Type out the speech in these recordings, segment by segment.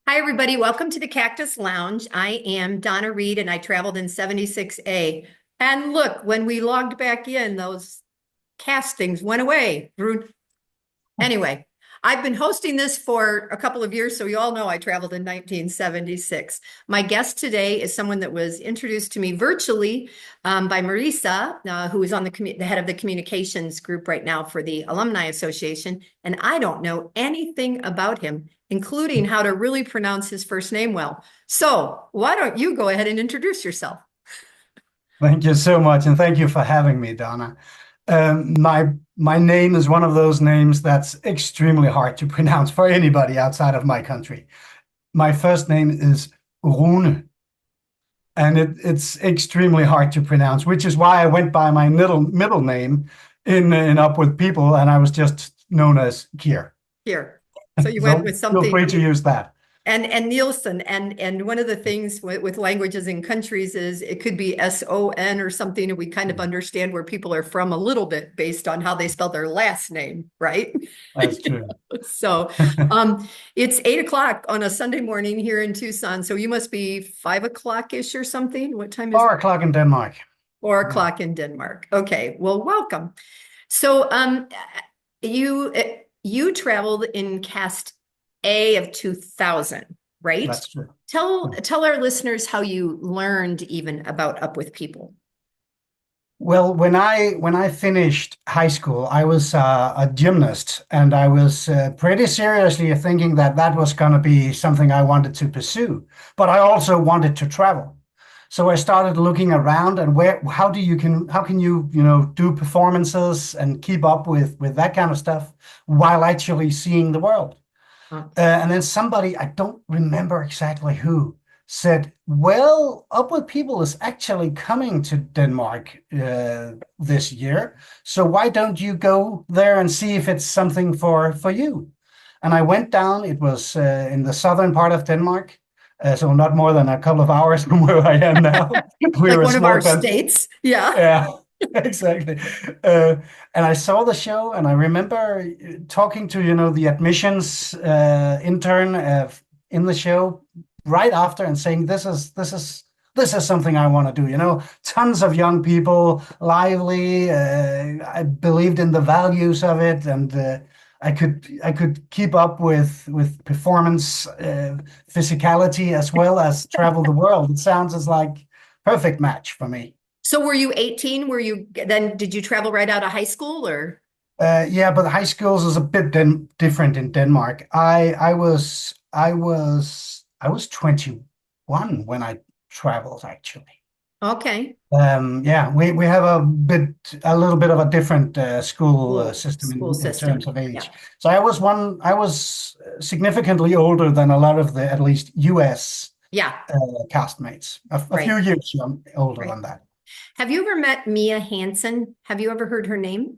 Hi, everybody. Welcome to the Cactus Lounge. I am Donna Reed, and I traveled in 76A. And look, when we logged back in, those castings went away. Anyway, I've been hosting this for a couple of years, so you all know I traveled in 1976. My guest today is someone that was introduced to me virtually by Marisa, who is on the head of the communications group right now for the Alumni Association. And I don't know anything about him, including how to really pronounce his first name well. So why don't you go ahead and introduce yourself? Thank you so much, and thank you for having me, Donna. My name is one of those names that's extremely hard to pronounce for anybody outside of my country. My first name is Rune, and it's extremely hard to pronounce, which is why I went by my middle name in Up With People, and I was just known as Kier. Here. So you went So with feel something. free to use that. And Nielsen, and one of the things with languages and countries is it could be SON or something, and we kind of understand where people are from a little bit based on how they spell their last name, right? That's true. So it's 8 o'clock on a Sunday morning here in Tucson. So you must be 5 o'clock-ish or something. What time is it? 4 o'clock in Denmark. Four Yeah, o'clock in Denmark. Okay, well, welcome. So you you traveled in cast A of 2000, right? that's true. Tell our listeners how you learned even about Up With People. Well, when I finished high school, I was a gymnast, and I was pretty seriously thinking that that was going to be something I wanted to pursue. But I also wanted to travel, so I started looking around and how can you do performances and keep up with that kind of stuff while actually seeing the world. Uh, And then somebody, I don't remember exactly who, said, "Well, Up With People is actually coming to Denmark this year. So why don't you go there and see if it's something for you?" And I went down. It was in the southern part of Denmark, so not more than a couple of hours from where I am now. We're like a one of small our country. states. Yeah. Yeah, exactly. Uh, and I saw the show, and I remember talking to the admissions intern in the show right after and saying, "This is something I want to do." Tons of young people, lively. I believed in the values of it, and I could keep up with performance, physicality, as well as travel the world. It sounds as like perfect match for me. So were you 18? Were you then did you travel right out of high school or? Yeah, but high schools is a bit different in Denmark. I was 21 when I traveled actually. Okay. Yeah, we have a little bit of a different school system School in terms system. of age. Yeah. So I was significantly older than a lot of the at least US Yeah. castmates. A few Right. years older Right. than that. Have you ever met Mia Hansen? Have you ever heard her name?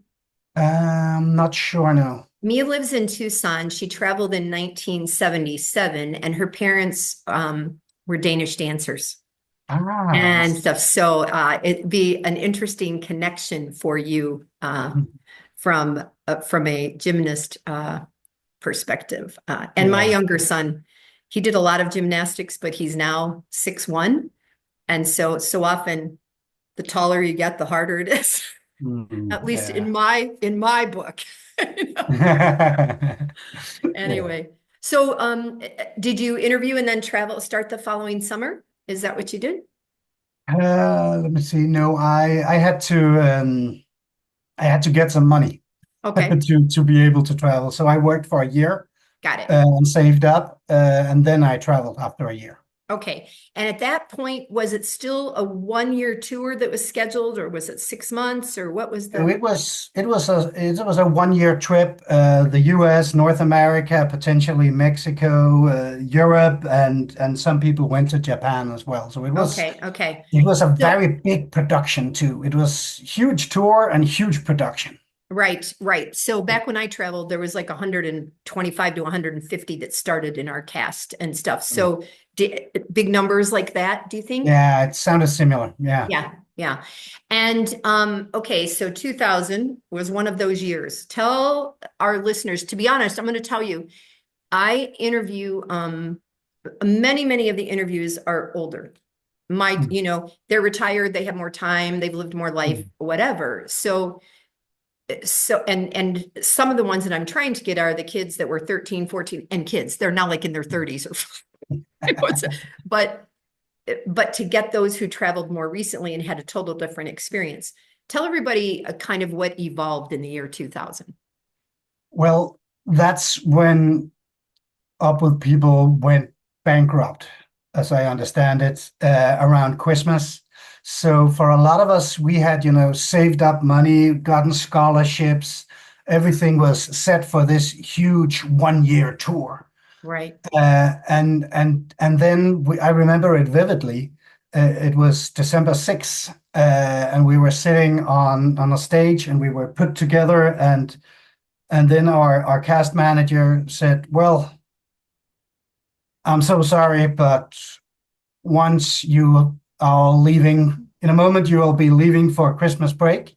Not sure now. Mia lives in Tucson. She traveled in 1977, and her parents were Danish dancers Ah, and stuff. So it'd be an interesting connection for you from a gymnast perspective. And my yeah. younger son, he did a lot of gymnastics, but he's now 6'1", and so often the taller you get, the harder it is. At least Yeah. in my book. You know? Yeah. Anyway, so did you interview and then start the following summer? Is that what you did? Let me see. No, I had to get some money Okay, to be able to travel. So I worked for a year got it. and saved up, and then I traveled after a year. Okay. And at that point, was it still a 1-year tour that was scheduled, or was it 6 months, or what was So the? it was a 1 year trip. The U.S., North America, potentially Mexico, Europe, and some people went to Japan as well. So it was Okay, okay. it was a So very big production too. It was huge tour and huge production. right, right. So back when I traveled, there was like 125 to 150 that started in our cast and stuff. Mm. So big numbers like that, do you think? Yeah, it sounded similar. Yeah. Yeah, yeah. And okay, so 2000 was one of those years. Tell our listeners, to be honest, I'm going to tell you, I interview many of the interviews are older. Mm, They're retired, they have more time, they've lived more life, mm, whatever. And some of the ones that I'm trying to get are the kids that were 13, 14, and kids. They're now like in their 30s or but but to get those who traveled more recently and had a total different experience. Tell everybody kind of what evolved in the year 2000. Well, that's when Up With People went bankrupt, as I understand it, around Christmas. So for a lot of us, we had, saved up money, gotten scholarships. Everything was set for this huge 1 year tour. Right. And then I remember it vividly. It was December 6th, and we were sitting on a stage, and we were put together, and then our cast manager said, "Well, I'm so sorry, but once you are leaving, in a moment, you will be leaving for Christmas break.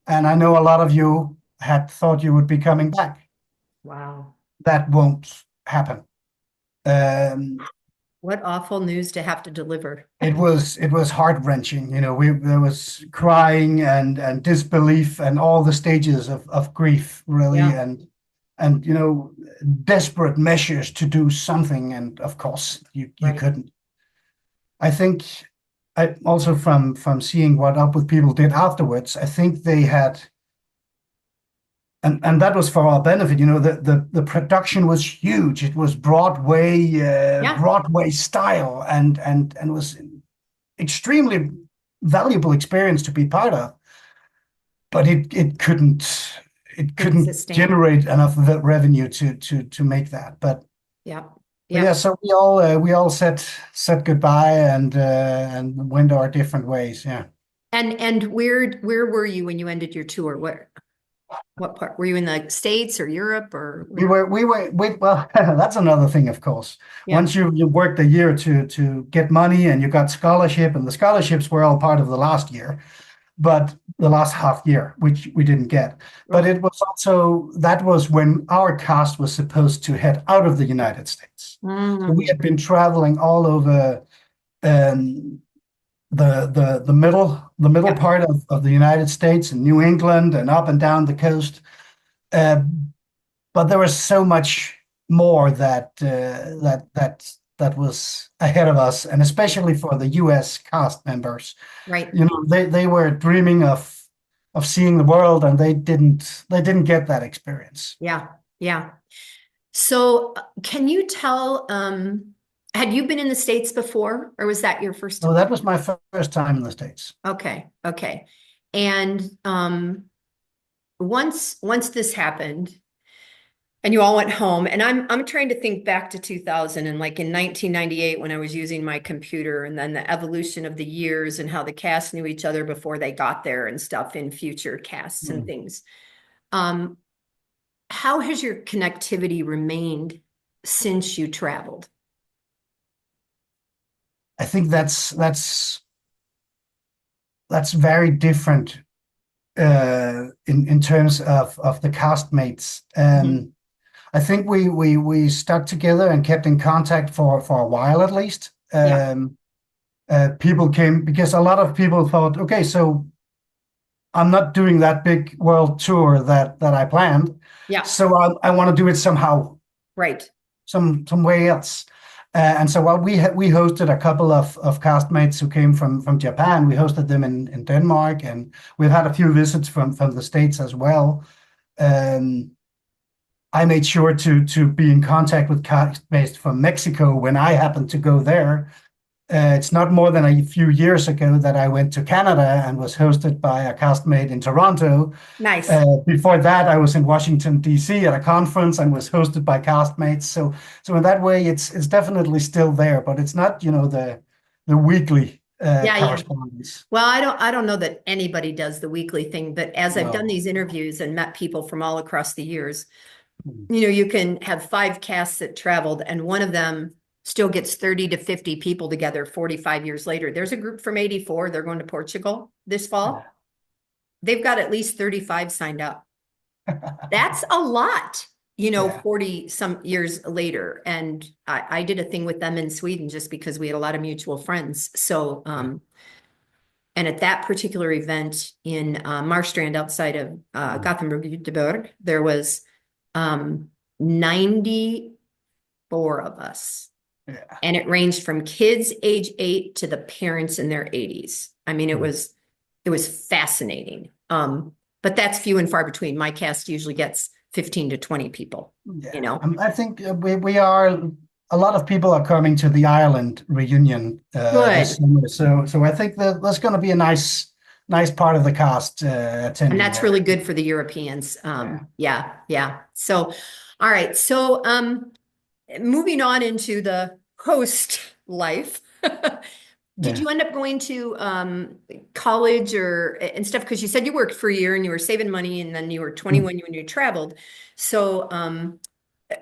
And I know a lot of you had thought you would be coming back. Wow. That won't happen." Um, What awful news to have to deliver. it was heart-wrenching. There was crying and disbelief and all the stages of grief, really, Yeah. and desperate measures to do something. And of course, you Right. couldn't. I think I also from seeing what Up With People did afterwards, I think they had, and that was for our benefit. The production was huge. It was Yeah. Broadway style, and was extremely valuable experience to be part of. But it couldn't Sustain. generate enough revenue to make that. Yeah. But Yeah. yeah, so we all said goodbye and went our different ways. Yeah. And where were you when you ended your tour? What part? Were you in the States or Europe or Well, that's another thing, of course. yeah. Once you worked a year to get money and you got scholarship, and the scholarships were all part of the last year, but the last half year, which we didn't get. But Oh. it was also, that was when our cast was supposed to head out of the United States. So we Mm. had been traveling all over um, the middle Yep. part of the United States and New England and up and down the coast. Uh, but there was so much more that was ahead of us, and especially for the U.S. cast members. Right. They were dreaming of seeing the world, and they didn't get that experience. Yeah. Yeah. So can you tell, had you been in the States before, or was that your first So time? that was my first time in the States. Okay. Okay. And once this happened, and you all went home, and I'm trying to think back to 2000 and like in 1998 when I was using my computer, and then the evolution of the years and how the cast knew each other before they got there and stuff in future casts and Mm. things. Um, how has your connectivity remained since you traveled? I think that's very different in terms of the castmates. Mhm. I think we stuck together and kept in contact for a while at least. Yeah, People came because a lot of people thought, okay, so I'm not doing that big world tour that I planned, yeah, so I want to do it somehow, right. some way else. And so we hosted a couple of castmates who came from Japan. We hosted them in Denmark, and we've had a few visits from the States as well. Um, I made sure to be in contact with castmates from Mexico when I happened to go there. It's not more than a few years ago that I went to Canada and was hosted by a castmate in Toronto. Nice. Before that, I was in Washington, D.C. at a conference and was hosted by castmates. So in that way, it's definitely still there, but it's not, the weekly Yeah, yeah. correspondence. Well, I don't know that anybody does the weekly thing, but as I've done No. these interviews and met people from all across the years, Mm. you can have five casts that traveled, and one of them still gets 30 to 50 people together 45 years later. There's a group from 84, they're going to Portugal this Yeah. fall. They've got at least 35 signed up. That's a lot. Yeah. 40 some years later. And I did a thing with them in Sweden just because we had a lot of mutual friends. So, and at that particular event in Marstrand outside of Gothenburg, there was 94 of us. Yeah. And it ranged from kids age 8 to the parents in their 80s. I mean, it was fascinating. But that's few and far between. My cast usually gets 15 to 20 people, Yeah. I think we are a lot of people are coming to the Ireland reunion this Good. summer. So I think that that's going to be a nice part of the cast And attending that's there. really good for the Europeans. Yeah. Yeah. So, all right. So, moving on into the host life. Did Yeah. you end up going to college or and stuff? Because you said you worked for a year and you were saving money, and then you were 21 when you traveled. So,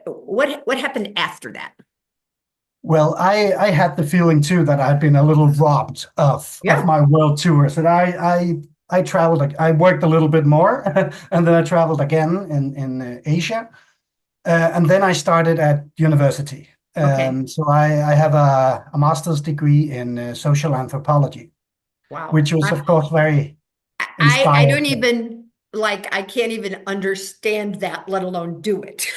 what happened after that? Well, I had the feeling too that I'd been a little robbed of Yeah. my world tours. And I traveled, I worked a little bit more, and then I traveled again in Asia. And then I started at university. Okay. So I have a master's degree in social anthropology, Wow. which was, of course, very I inspired. don't even like I can't even understand that, let alone do it.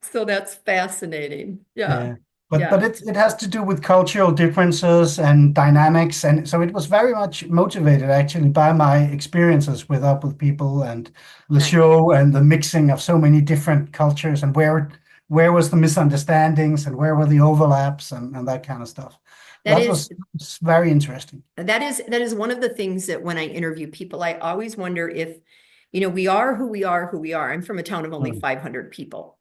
So that's fascinating. Yeah. Yeah. But Yeah. it has to do with cultural differences and dynamics. And so it was very much motivated actually by my experiences with Up With People and the Nice. show and the mixing of so many different cultures and where was the misunderstandings and where were the overlaps and that kind of stuff. That That is was very interesting. that is one of the things that when I interview people, I always wonder if, we are who we are, who we are. I'm from a town of only Mm, 500 people.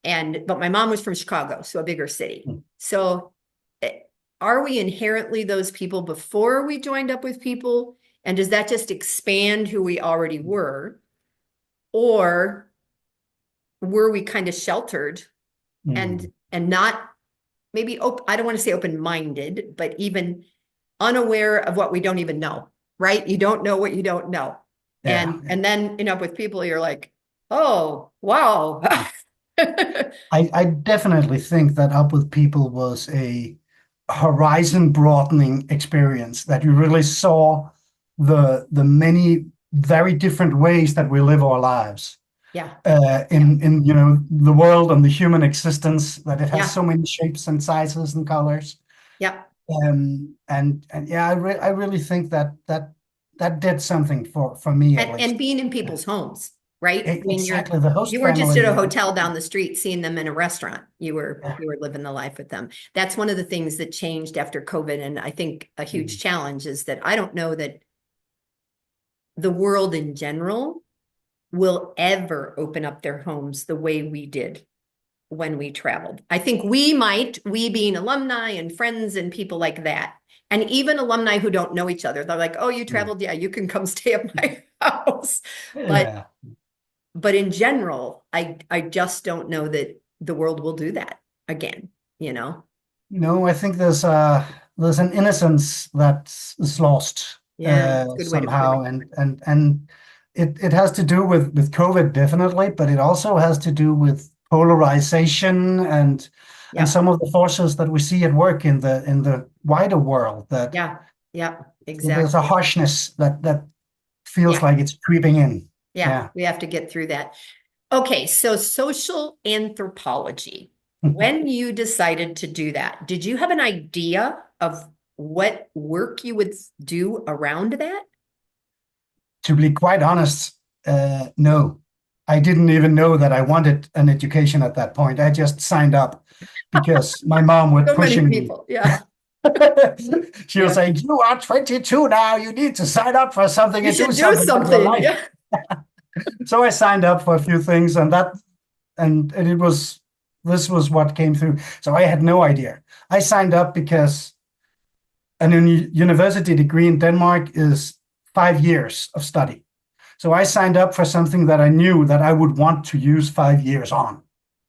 But my mom was from Chicago, so a bigger city. mm, So eh, are we inherently those people before we joined Up With People? And does that just expand who we already were? Or were we kind of sheltered mm. and not maybe I don't want to say open-minded, but even unaware of what we don't even know, right? You don't know what you don't know. Yeah. And then Up With People, you're like, oh, wow. I definitely think that Up With People was a horizon broadening experience that you really saw the many very different ways that we live our lives Yeah. Yeah. in the world and the human existence, that it has so Yeah. many shapes and sizes and colors. Yeah. And yeah, I really think that did something for me at And least. being in people's homes, right? I mean, Exactly, the host you weren't just at a family. hotel down the street seeing them in a restaurant. You were Yeah. you were living the life with them. That's one of the things that changed after COVID. And I think a huge Mm. challenge is that I don't know that the world in general will ever open up their homes the way we did when we traveled. I think we being alumni and friends and people like that, and even alumni who don't know each other, they're like, oh, you Mm. traveled? Yeah, you can come stay at my house. But Yeah. but in general, I just don't know that the world will do that again, you know? No, I think there's an innocence that is lost Yeah, it's a good way to put it. somehow, and it has to do with COVID definitely, but it also has to do with polarization and Yeah, some of the forces that we see at work in the wider world, that yeah, yeah, there's a exactly. harshness that feels Yeah, like it's creeping in. yeah, Yeah. we have to get through that. Okay, so social anthropology. When you decided to do that, did you have an idea of what work you would do around that? To be quite honest, no. I didn't even know that I wanted an education at that point. I just signed up because my mom was So many pushing me. people. Yeah, She was yeah. saying, "You are 22 now. You need to sign up for something You and do should do something with your something. life." Yeah. So I signed up for a few things, and this was what came through. So I had no idea. I signed up because university degree in Denmark is 5 years of study. So I signed up for something that I knew that I would want to use 5 years on.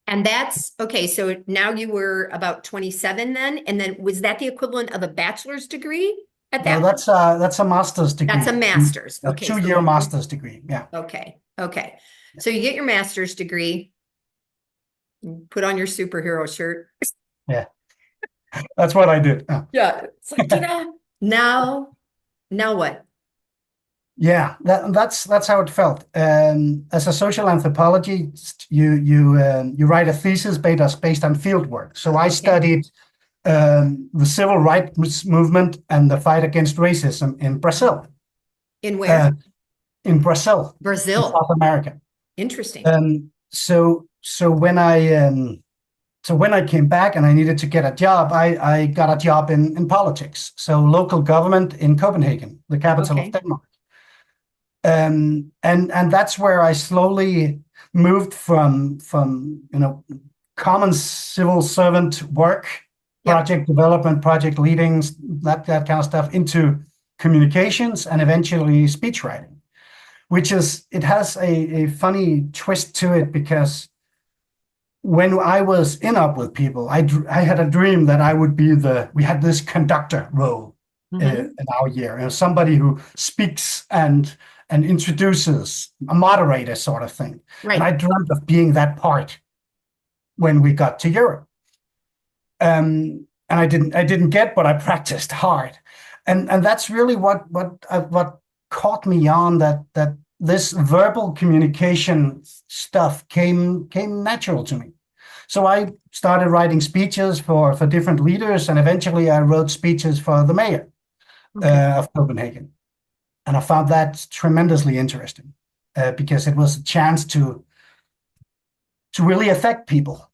And that's okay. So now you were about 27 then. And then was that the equivalent of a bachelor's degree at No, that? that's a master's That's a degree, master's. a Okay. So 2 year master's degree. Yeah. okay. Okay. So you get your master's degree, you put on your superhero shirt. Yeah, that's what I did. Yeah. It's like, now what? Yeah, that's how it felt. As a social anthropologist, you write a thesis based on field work. So I Okay. studied the civil rights movement and the fight against racism in Brazil. In where? Uh, in Brazil, in Brazil. South America. Interesting. So when I came back and I needed to get a job, I got a job in politics. So local government in Copenhagen, the capital of Okay. Denmark. And that's where I slowly moved from common civil servant work, Yep. project development, project leading, that kind of stuff, into communications and eventually speech writing, which it has a funny twist to it, because when I was in Up With People, I had a dream that I would be we had this conductor role Mhm. in our year, somebody who speaks and introduces, a moderator sort of thing. And I Right. dreamt of being that part when we got to Europe. And I didn't get, but I practiced hard. And that's really what caught me on, that this verbal communication stuff came natural to me. So I started writing speeches for different leaders, and eventually I wrote speeches for the mayor Okay. of Copenhagen. And I found that tremendously interesting, because it was a chance to really affect people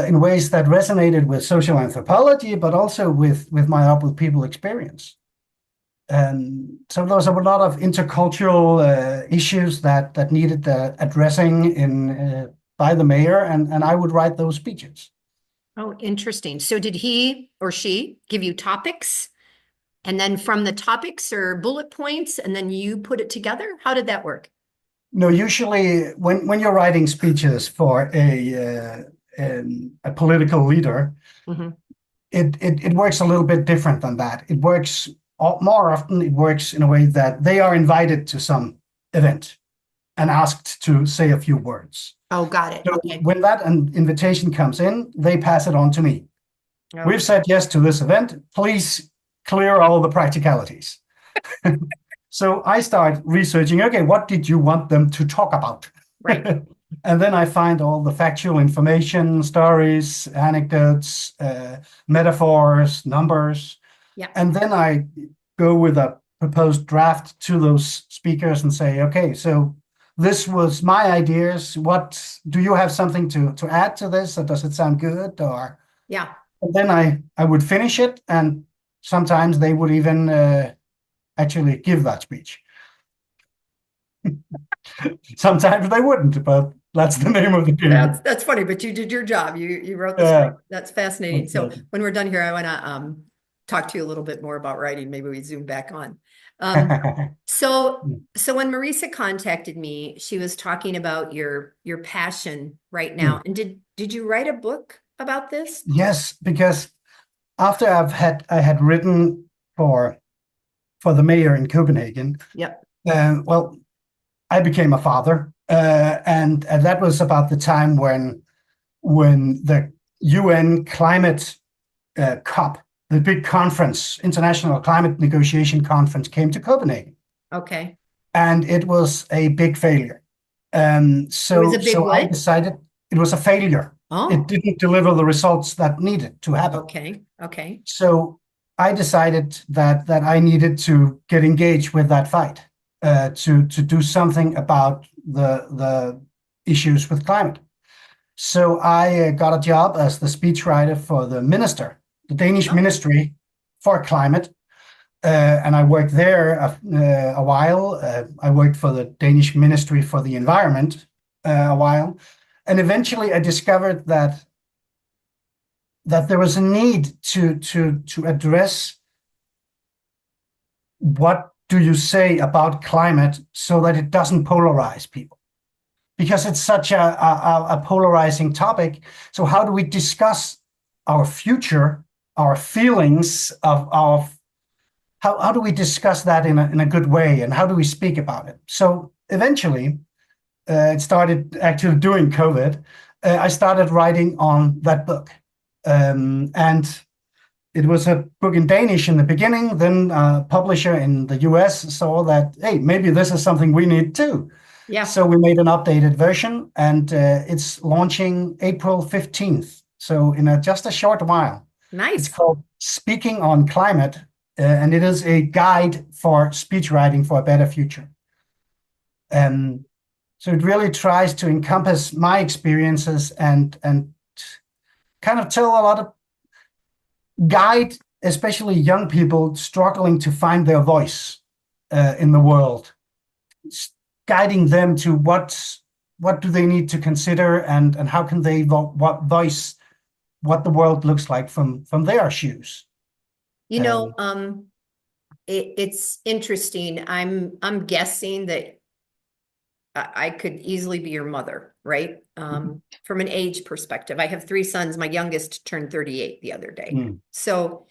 in ways that resonated with social anthropology, but also with my Up With People experience. And so there was a lot of intercultural issues that needed addressing by the mayor, and I would write those speeches. Oh, interesting. So did he or she give you topics? And then from the topics or bullet points, and then you put it together? How did that work? No, usually when you're writing speeches for a political leader, Hmm. it works a little bit different than that. It works more often. It works in a way that they are invited to some event and asked to say a few words. Oh, got it. So Okay. when that invitation comes in, they pass it on to me. We've Okay. said yes to this event. Please clear all the practicalities. So I start researching, okay, what did you want them to talk about? Right. And then I find all the factual information, stories, anecdotes, metaphors, numbers. Yeah. And then I go with a proposed draft to those speakers and say, okay, so this was my ideas. What do you have something to add to this? Or does it sound good? Or Yeah. and then I would finish it, and sometimes they would even actually give that speech. Sometimes they wouldn't, but that's the name of the game. That's funny, but you did your job. You wrote the Yeah. script. That's fascinating. So when we're done here, I want to talk to you a little bit more about writing. Maybe we zoom back on. Um, so when Marisa contacted me, she was talking about your passion right now. And did you write a book about this? Yes, because after I had written for the mayor in Copenhagen, Yep. well, I became a father, and that was about the time when the UN climate COP, the big conference, International Climate Negotiation Conference, came to Copenhagen, Okay. and it was a big failure. It was a big So I what? decided it was a failure. It Oh, didn't deliver the results that needed to happen. okay. Okay. So I decided that I needed to get engaged with that fight, to do something about the issues with climate. So I got a job as the speechwriter for the minister, the Danish Oh, Ministry for Climate, and I worked there a while. I worked for the Danish Ministry for the Environment a while, and eventually I discovered that there was a need to address what do you say about climate so that it doesn't polarize people, because it's such a polarizing topic. So how do we discuss our future, our feelings of how do we discuss that in a good way, and how do we speak about it? So eventually it started actually during COVID. I started writing on that book. And it was a book in Danish in the beginning. Then a publisher in the US saw that, hey, maybe this is something we need too. Yeah, So we made an updated version, and it's launching April 15th. So in just a short while. It's nice. called Speaking on Climate, and it is a guide for speech writing for a better future. Um, so it really tries to encompass my experiences and kind of tell a lot of guide, especially young people struggling to find their voice in the world, guiding them to what do they need to consider, and how can they voice what the world looks like from their shoes. You know, Um, it's interesting. I'm guessing that I could easily be your mother, right? From an age perspective. I have three sons. My youngest turned 38 the other day. mm, So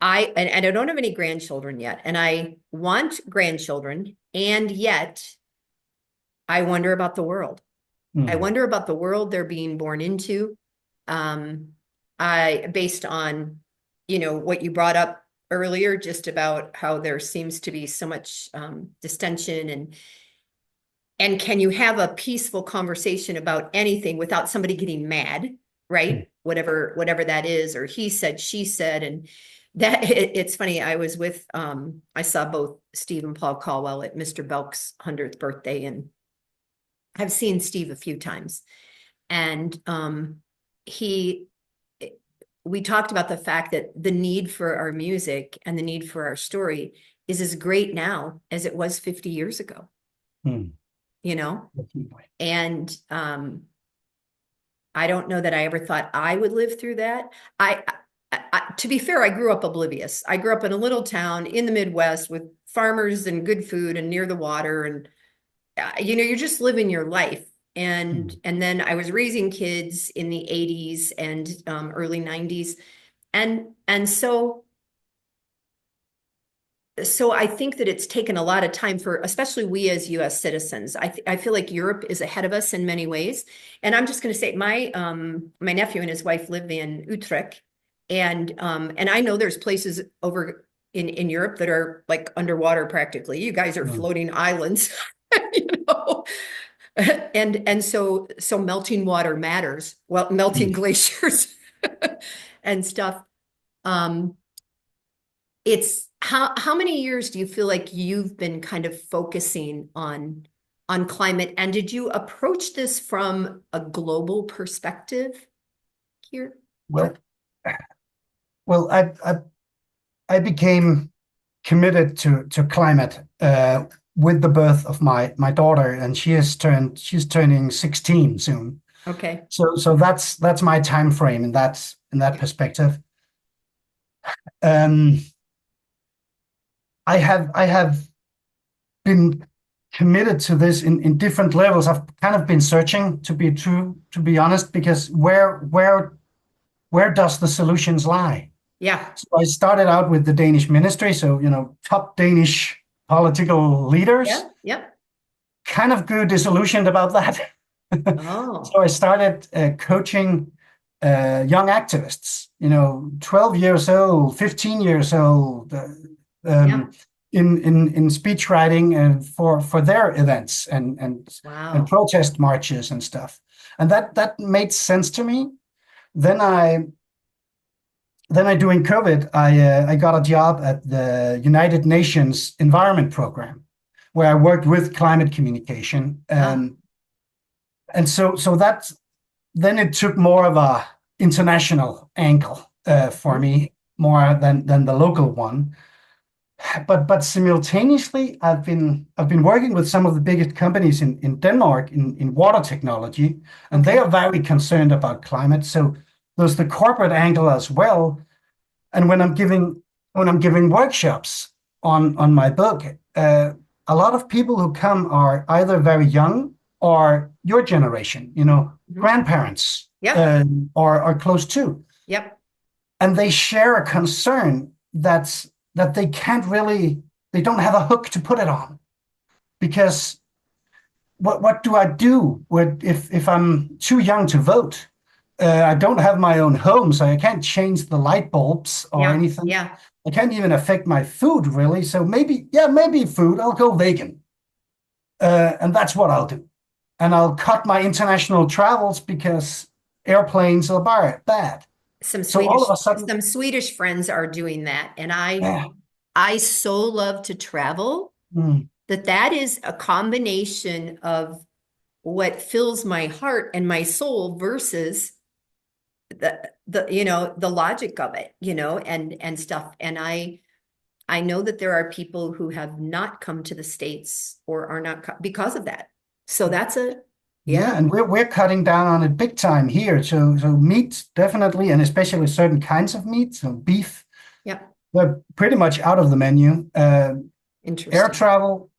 and I don't have any grandchildren yet, and I want grandchildren, and yet I wonder about the world. I mm, wonder about the world they're being born into. Um, based on, what you brought up earlier, just about how there seems to be so much distension, and can you have a peaceful conversation about anything without somebody getting mad, mm, right? Whatever that is, or he said, she said, and it's funny. I was with I saw both Steve and Paul Caldwell at Mr. Belk's 100th birthday, and I've seen Steve a few times. And he we talked about the fact that the need for our music and the need for our story is as great now as it was 50 years ago, mm, you know? definitely. And I don't know that I ever thought I would live through that. To be fair, I grew up oblivious. I grew up in a little town in the Midwest with farmers and good food and near the water, and you're just living your life. And Mm, then I was raising kids in the 80s and early 90s. And so I think that it's taken a lot of time for, especially we as US citizens. I feel like Europe is ahead of us in many ways. And I'm just going to say my nephew and his wife live in Utrecht, and I know there's places over in Europe that are like underwater practically. You guys are mm, floating islands, you know. And so melting water matters. Well, melting mm. glaciers and stuff. Um, it's how many years do you feel like you've been kind of focusing on climate? And did you approach this from a global perspective here? Well, well, I became committed to climate with the birth of my daughter, and she's turning 16 soon. Okay. So that's my time frame in that perspective. Um, I have been committed to this in different levels. I've kind of been searching, to be honest, because where does the solutions lie? Yeah. So I started out with the Danish ministry, so top Danish political leaders. Yeah. Yeah. Kind of grew disillusioned about that. Oh, So I started coaching young activists, 12 years old, 15 years old, yeah. um, in speech writing and for their events and Wow. protest marches and stuff. And that made sense to me. Then during COVID, I got a job at the United Nations Environment Program, where I worked with climate communication. Ah, And so that then it took more of a international angle for mhm. me, more than the local one. But simultaneously, I've been working with some of the biggest companies in Denmark in water technology, and they Okay. are very concerned about climate. So there's the corporate angle as well. And when I'm giving workshops on my book, a lot of people who come are either very young or your generation, Mhm. grandparents, Yep. or are close to, Yep. and they share a concern that they don't have a hook to put it on, because what do I do if I'm too young to vote? I don't have my own home, so I can't change the light bulbs or Yeah, anything. yeah. I can't even affect my food really. So maybe, yeah, maybe food. I'll go vegan, and that's what I'll do. And I'll cut my international travels because airplanes are bad. Some So all Swedish of a sudden, some Swedish friends are doing that. And yeah, I so love to travel mm, that is a combination of what fills my heart and my soul versus the logic of it, and stuff. And I know that there are people who have not come to the States or are not because of that. So that's yeah, yeah, and we're cutting down on it big time here. So meat definitely, and especially certain kinds of meat, so beef, yeah, they're pretty much out of the menu. Air interesting. travel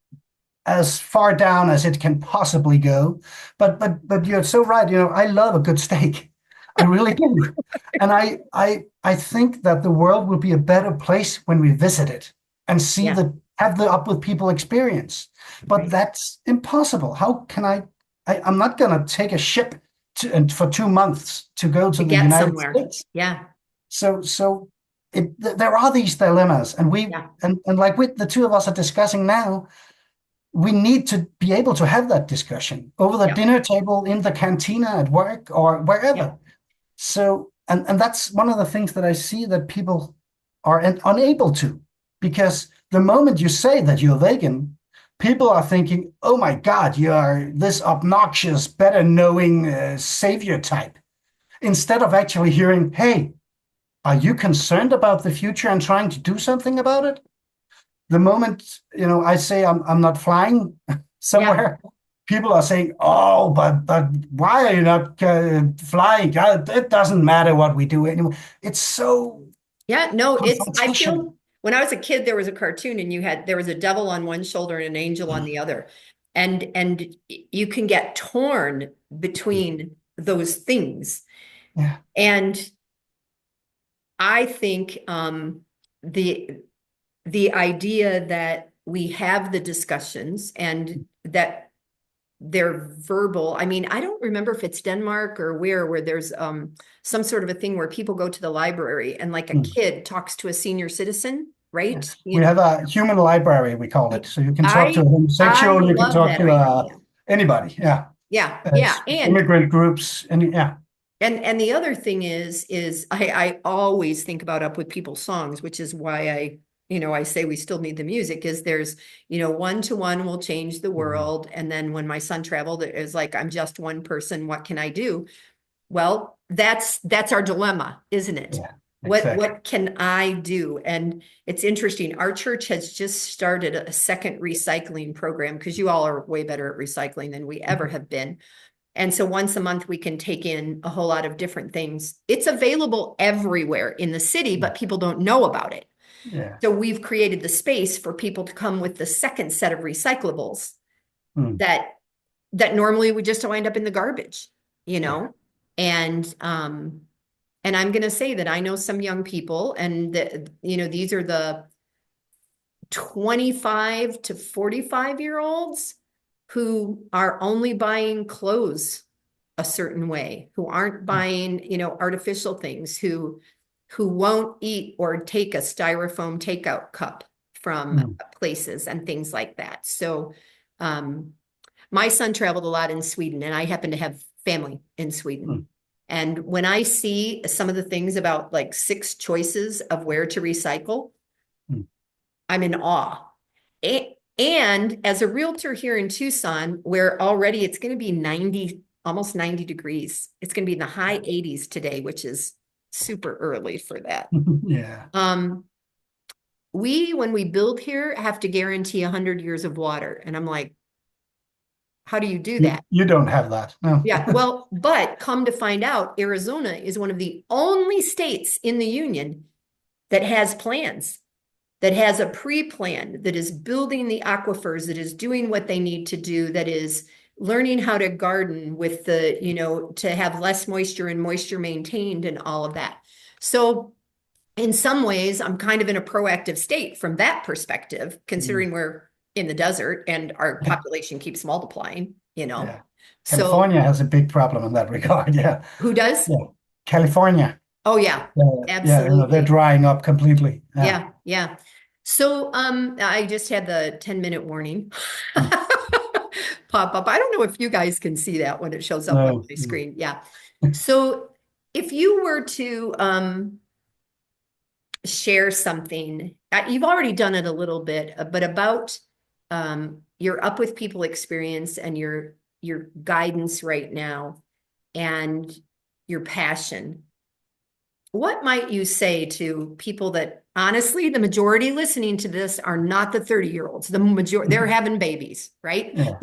as far down as it can possibly go. But you're so right. I love a good steak. I really do. And I think that the world will be a better place when we visit it and see Yeah, have the up with people experience. But right. that's impossible. How can I'm not gonna take a ship and for 2 months to go To to the get United somewhere. States. Yeah, So there are these dilemmas, and yeah, like with the two of us are discussing now, we need to be able to have that discussion over the yeah, dinner table, in the cantina at work, or yeah, wherever. So, and that's one of the things that I see that people are unable to, because the moment you say that you're vegan, people are thinking, oh my God, you are this obnoxious, better knowing savior type, instead of actually hearing, hey, are you concerned about the future and trying to do something about it? The moment I say I'm not flying yeah. somewhere, people are saying, "Oh, but why are you not flying? It doesn't matter what we do anymore." It's so Yeah, no, I confrontational. feel when I was a kid, there was a cartoon and there was a devil on one shoulder and an angel on the other. And you can get torn between those things. Yeah. And I think the the idea that we have the discussions and that they're verbal. I mean, I don't remember if it's Denmark or where there's some sort of a thing where people go to the library and like a Mm. kid talks to a senior citizen, Yeah. right? We have a human library, we call it. So you can talk to a I homosexual, you can love talk that to idea. anybody. Yeah. Yeah, yeah. Immigrant groups. And yeah. And the other thing is I always think about Up With People's songs, which is why I say we still need the music, is there's, one to one will change the Mhm. world. And then when my son traveled, it was like, I'm just one person, what can I do? Well, that's our dilemma, isn't it? Yeah, exactly. What can I do? And it's interesting. Our church has just started a second recycling program because you all are way better at recycling than we ever have been. And so once a month, we can take in a whole lot of different things. It's available everywhere in the city, but people don't know about it. Yeah. So we've created the space for people to come with the second set of recyclables Mm. that normally would just wind up in the garbage, you Yeah. know? And and I'm going to say that I know some young people, and these are the 25 to 45-year-olds who are only buying clothes a certain way, who aren't buying, artificial things, who won't eat or take a styrofoam takeout cup from Mm. places and things like that. So, my son traveled a lot in Sweden, and I happen to have family in Sweden. Mm. And when I see some of the things about like 6 choices of where to recycle, Mm. I'm in awe. And as a realtor here in Tucson, where already it's going to be 90, almost 90 degrees, it's going to be in the high 80s today, which is super early for that. Yeah. Um, when we build here, have to guarantee 100 years of water. And I'm like, how do you do that? You don't have that. No. Yeah, well, but come to find out, Arizona is one of the only states in the union that has plans, that has a pre-plan, that is building the aquifers, that is doing what they need to do, that is learning how to garden with to have less moisture and moisture maintained and all of that. So in some ways, I'm kind of in a proactive state from that perspective, Mm. considering we're in the desert and our population keeps multiplying, you Yeah. know? So California has a big problem in that regard. Yeah. who does? Yeah. California. Oh, yeah, Yeah, they're absolutely. drying up completely. Yeah. Yeah, yeah. So I just had the 10-minute warning Mm. pop up. I don't know if you guys can see that when it shows up on No. my No. screen. Yeah. So if you were to share something, you've already done it a little bit, but about your up with people experience and your guidance right now and your passion. What might you say to people that honestly, the majority listening to this are not the 30-year-olds. The majority, they're having babies, right? Yeah.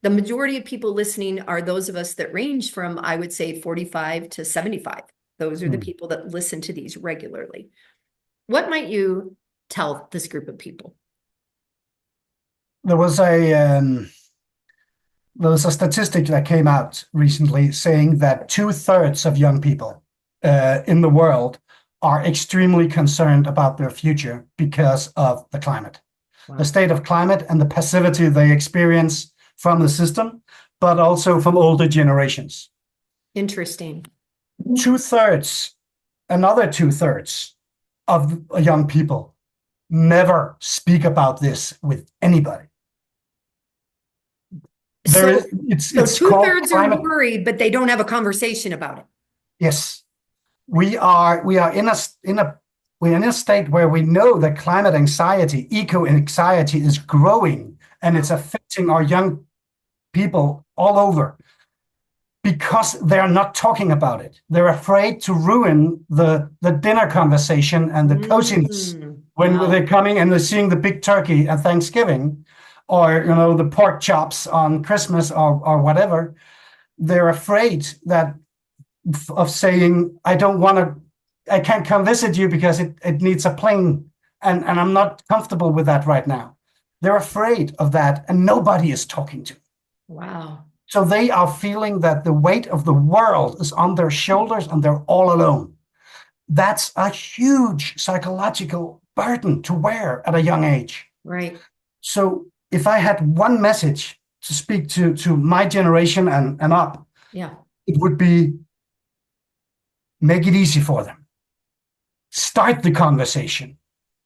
The majority of people listening are those of us that range from, I would say, 45 to 75. Those are the Mm. people that listen to these regularly. What might you tell this group of people? There was a statistic that came out recently saying that 2/3 of young people in the world are extremely concerned about their future because of the climate, the Wow. state of climate, and the passivity they experience from the system, but also from older generations. Interesting. 2/3, another 2/3 of young people never speak about this with anybody. There So, is, it's so it's called two-thirds are climate. worried, but they don't have a conversation about it. Yes, we are we're in a state where we know that climate anxiety, eco anxiety is growing, and it's Wow. affecting our young people all over because they're not talking about it. They're afraid to ruin the dinner conversation and the coziness when they're Wow. coming and they're seeing the big turkey at Thanksgiving, or the pork chops on Christmas, or whatever. They're afraid that of saying, I can't come visit you because it needs a plane, and I'm not comfortable with that right now. They're afraid of that, and nobody is talking to them. Wow. So they are feeling that the weight of the world is on their shoulders and they're all alone. That's a huge psychological burden to wear at a young age. Right. So if I had one message to speak to my generation and up, Yeah. it would be, make it easy for them. Start the conversation.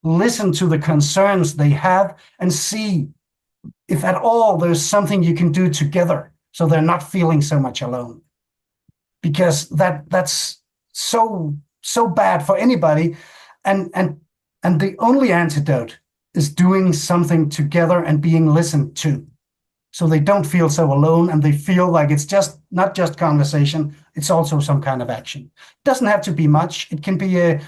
Listen to the concerns they have and see if at all there's something you can do together so they're not feeling so much alone. Because that's so bad for anybody. And the only antidote is doing something together and being listened to, so they don't feel so alone and they feel like it's just not just conversation, it's also some kind of action. It doesn't have to be much. It can be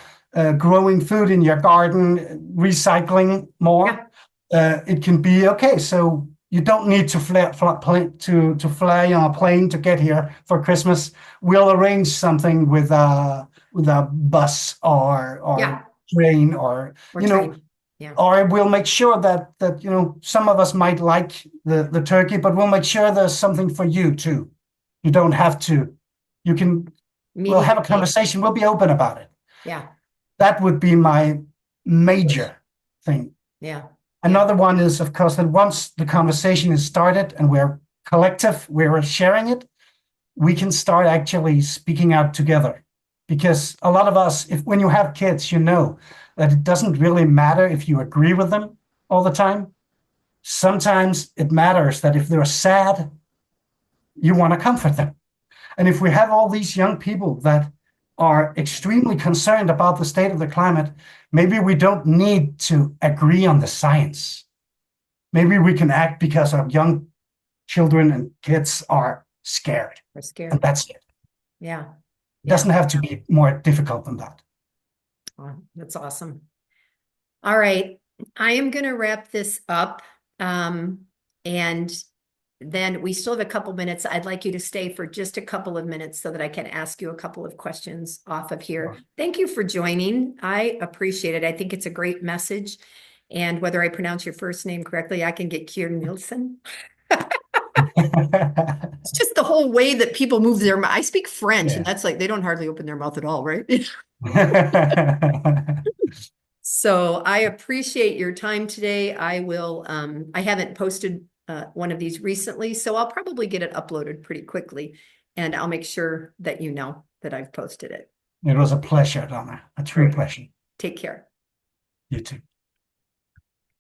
growing food in your garden, recycling more. It can be, okay, so you don't need to fly on a plane to get here for Christmas. We'll arrange something with a bus or Yeah. train, or Or train. Yeah. or we'll make sure that some of us might like the turkey, but we'll make sure there's something for you too. You don't have to. You can. We'll Meeting have the a needs. conversation. We'll be open about it. Yeah. That would be my major thing. Yeah. Yeah. Another one is, of course, that once the conversation is started and we're collective, we're sharing it, we can start actually speaking out together. Because a lot of us, when you have kids, you know that it doesn't really matter if you agree with them all the time. Sometimes it matters that if they're sad, you want to comfort them. And if we have all these young people that are extremely concerned about the state of the climate, maybe we don't need to agree on the science. Maybe we can act because our young children and kids are scared. We're And scared. that's it. Yeah. It doesn't have to be more difficult than that. Oh, that's awesome. All right. I am going to wrap this up. And then we still have a couple minutes. I'd like you to stay for just a couple of minutes so that I can ask you a couple of questions off of here. Thank you for joining. I appreciate it. I think it's a great message. And whether I pronounce your first name correctly, I can get Kier Nielsen. It's just the whole way that people move their mouth. I speak French, and Yeah. that's like they don't hardly open their mouth at all, right? So I appreciate your time today. I will, I haven't posted one of these recently, so I'll probably get it uploaded pretty quickly, and I'll make sure that you know that I've posted it. It was a pleasure, Donna. A true Great. pleasure. Take care. You too.